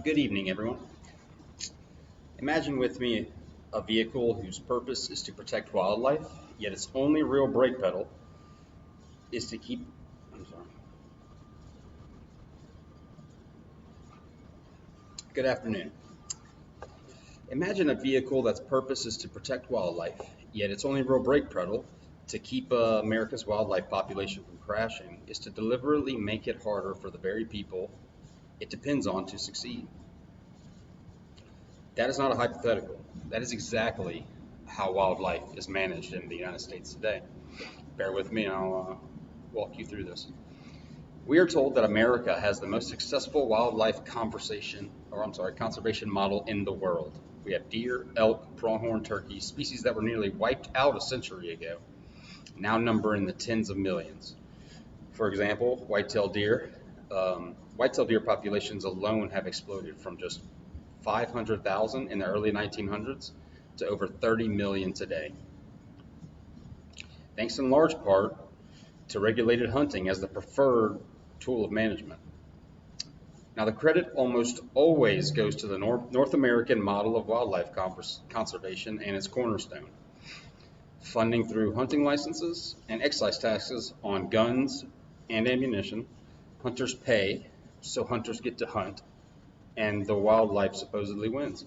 Good evening, everyone. Imagine with me a vehicle whose purpose is to protect wildlife, yet its only real brake pedal is to keep. I'm sorry. Good afternoon. Imagine a vehicle that's purpose is to protect wildlife, yet its only real brake pedal to keep America's wildlife population from crashing is to deliberately make it harder for the very people it depends on to succeed. That is not a hypothetical. That is exactly how wildlife is managed in the United States today. Bear with me and I'll walk you through this. We are told that America has the most successful wildlife conservation model in the world. We have deer, elk, pronghorn turkey, species that were nearly wiped out a century ago, now number in the tens of millions. For example, whitetail deer populations alone have exploded from just 500,000 in the early 1900s to over 30 million today. Thanks in large part to regulated hunting as the preferred tool of management. Now, the credit almost always goes to the North American model of wildlife conservation and its cornerstone, funding through hunting licenses and excise taxes on guns and ammunition. Hunters pay, so hunters get to hunt, and the wildlife supposedly wins.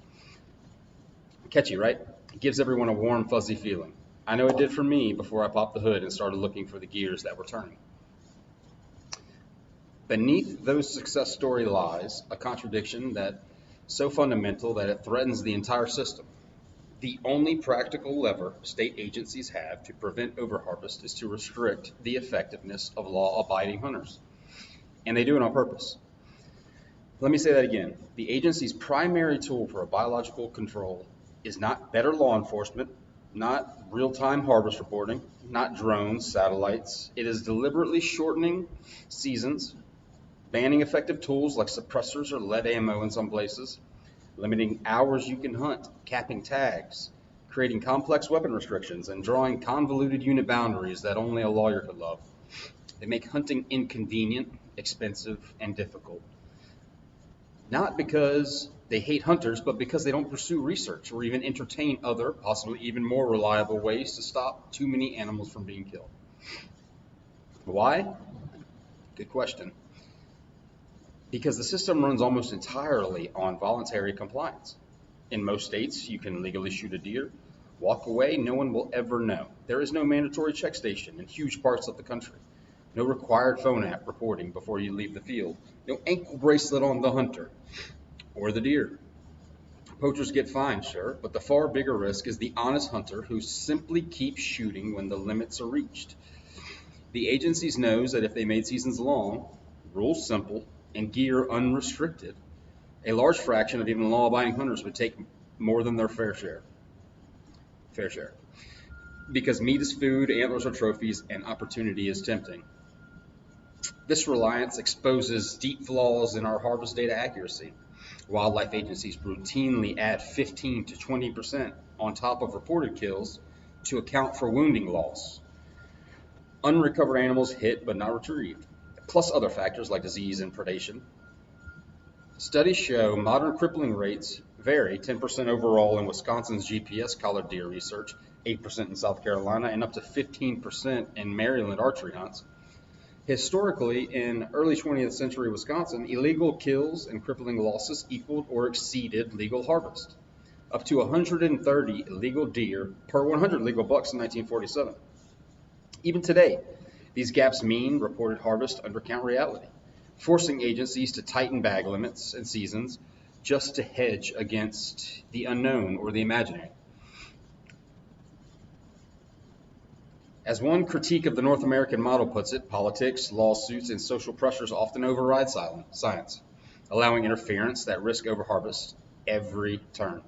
Catchy, right? It gives everyone a warm, fuzzy feeling. I know it did for me before I popped the hood and started looking for the gears that were turning. Beneath those success story lies a contradiction that so fundamental that it threatens the entire system. The only practical lever state agencies have to prevent overharvest is to restrict the effectiveness of law-abiding hunters. And they do it on purpose. Let me say that again. The agency's primary tool for a biological control is not better law enforcement, not real-time harvest reporting, not drones, satellites. It is deliberately shortening seasons, banning effective tools like suppressors or lead ammo in some places, limiting hours you can hunt, capping tags, creating complex weapon restrictions, and drawing convoluted unit boundaries that only a lawyer could love. They make hunting inconvenient, expensive, and difficult. Not because they hate hunters, but because they don't pursue research or even entertain other, possibly even more reliable ways to stop too many animals from being killed. Why? Good question. Because the system runs almost entirely on voluntary compliance. In most states, you can legally shoot a deer, walk away, no one will ever know. There is no mandatory check station in huge parts of the country. No required phone app reporting before you leave the field. No ankle bracelet on the hunter or the deer. Poachers get fined, sure, but the far bigger risk is the honest hunter who simply keeps shooting when the limits are reached. The agencies knows that if they made seasons long, rules simple, and gear unrestricted, a large fraction of even law-abiding hunters would take more than their fair share. Because meat is food, antlers are trophies, and opportunity is tempting. This reliance exposes deep flaws in our harvest data accuracy. Wildlife agencies routinely add 15 to 20% on top of reported kills to account for wounding loss. Unrecovered animals hit but not retrieved, plus other factors like disease and predation. Studies show modern crippling rates vary 10% overall in Wisconsin's GPS collared deer research, 8% in South Carolina, and up to 15% in Maryland archery hunts. Historically, in early 20th century Wisconsin, illegal kills and crippling losses equaled or exceeded legal harvest, up to 130 illegal deer per 100 legal bucks in 1947. Even today, these gaps mean reported harvest undercount reality, forcing agencies to tighten bag limits and seasons just to hedge against the unknown or the imaginary. As one critique of the North American model puts it, politics, lawsuits, and social pressures often override science, allowing interference that risk overharvest every turn.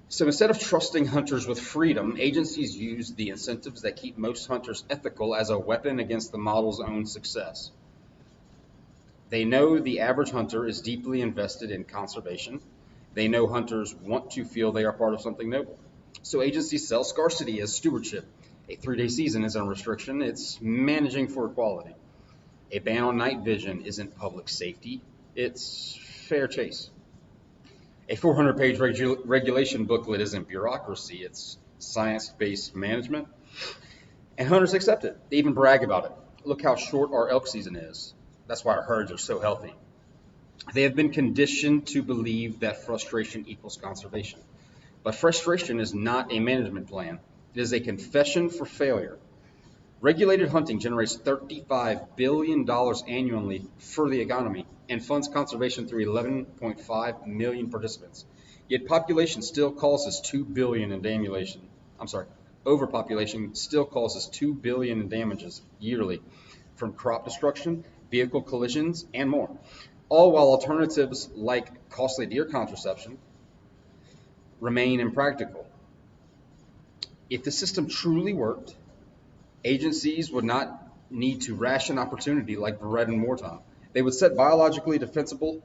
So instead of trusting hunters with freedom, agencies use the incentives that keep most hunters ethical as a weapon against the model's own success. They know the average hunter is deeply invested in conservation. They know hunters want to feel they are part of something noble. So agencies sell scarcity as stewardship A 3-day season isn't a restriction, it's managing for equality. A ban on night vision isn't public safety, it's fair chase. A 400-page regulation booklet isn't bureaucracy, it's science-based management. And hunters accept it. They even brag about it. Look how short our elk season is. That's why our herds are so healthy. They have been conditioned to believe that frustration equals conservation. But frustration is not a management plan. It is a confession for failure. Regulated hunting generates $35 billion annually for the economy and funds conservation through 11.5 million participants. Yet population still causes 2 billion in damulation. Overpopulation still causes 2 billion in damages yearly from crop destruction, vehicle collisions, and more. All while alternatives like costly deer contraception remain impractical. If the system truly worked, agencies would not need to ration opportunity like Barrett and Morton. They would set biologically defensible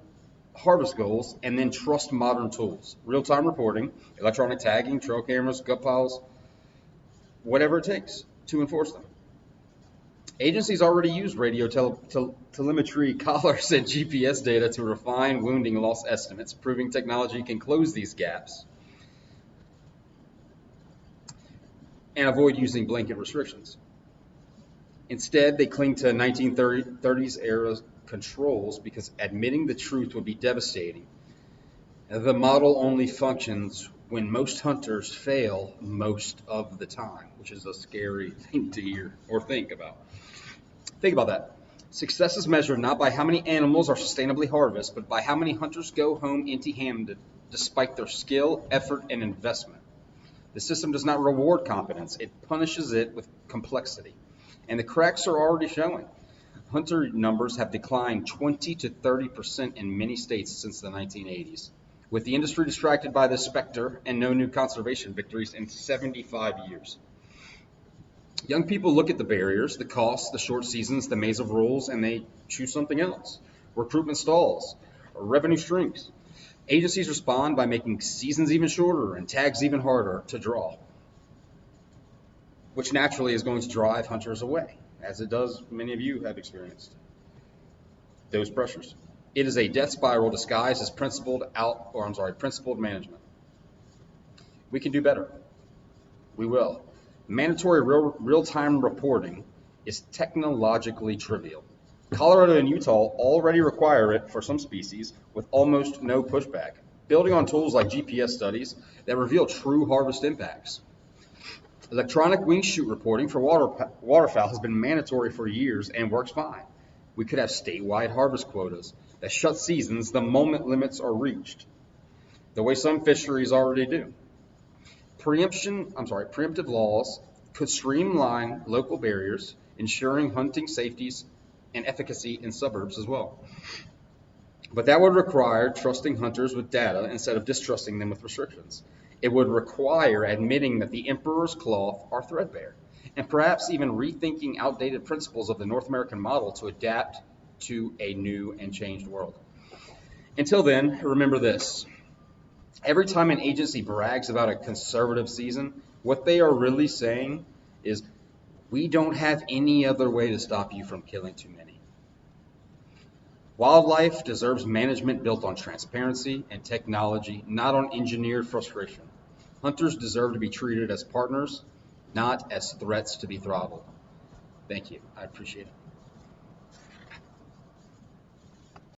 harvest goals and then trust modern tools, real-time reporting, electronic tagging, trail cameras, gut piles, whatever it takes to enforce them. Agencies already use radio telemetry collars and GPS data to refine wounding loss estimates, proving technology can close these gaps and avoid using blanket restrictions. Instead, they cling to 1930s era controls because admitting the truth would be devastating. The model only functions when most hunters fail most of the time, which is a scary thing to hear or think about. Think about that. Success is measured not by how many animals are sustainably harvested, but by how many hunters go home empty-handed despite their skill, effort, and investment. The system does not reward competence, it punishes it with complexity. And the cracks are already showing. Hunter numbers have declined 20 to 30% in many states since the 1980s, with the industry distracted by this specter and no new conservation victories in 75 years. Young people look at the barriers, the costs, the short seasons, the maze of rules, and they choose something else. Recruitment stalls, revenue shrinks. Agencies respond by making seasons even shorter and tags even harder to draw, which naturally is going to drive hunters away, as it does many of you have experienced those pressures. It is a death spiral disguised as principled management. We can do better. We will. Mandatory real-time reporting is technologically trivial. Colorado and Utah already require it for some species with almost no pushback, building on tools like GPS studies that reveal true harvest impacts. Electronic wing shoot reporting for waterfowl has been mandatory for years and works fine. We could have statewide harvest quotas that shut seasons the moment limits are reached, the way some fisheries already do. Preemptive laws could streamline local barriers, ensuring hunting safeties and efficacy in suburbs as well. But that would require trusting hunters with data instead of distrusting them with restrictions. It would require admitting that the emperor's cloth are threadbare, and perhaps even rethinking outdated principles of the North American model to adapt to a new and changed world. Until then, remember this. Every time an agency brags about a conservative season, what they are really saying is, we don't have any other way to stop you from killing too many. Wildlife deserves management built on transparency and technology, not on engineered frustration. Hunters deserve to be treated as partners, not as threats to be throttled. Thank you. I appreciate it.